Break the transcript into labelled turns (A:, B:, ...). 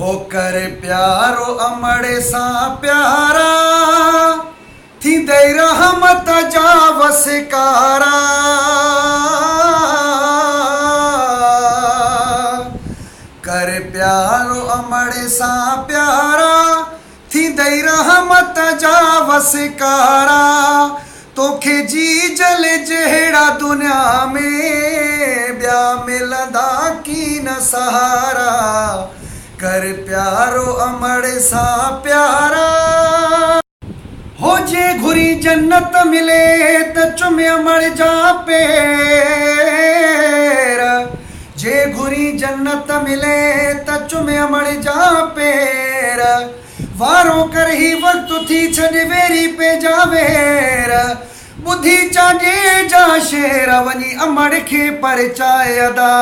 A: होकर प्यारो अमड़े सा प्यारा थी दई रहमत जा वसकारा। कर प्यारो अमड़े सा प्यारा थी दई रहमत जा वसकारा। तोखे जी जल जहिड़ा दुनिया में ॿिया मिलंदा की न सहारा। कर प्यारो अमड़े सा प्यारा। हो जे घुरी जन्नत मिले त चुमे अमड़ जा पेर। जे घुरी जन्नत मिले त चुमे अमड़ जा पेर। वारो कर ही वक्त थी छॾ वेरी पे जावेर। बुधी चांडे जा शेर वञी अमड़ खे परचाए अदा।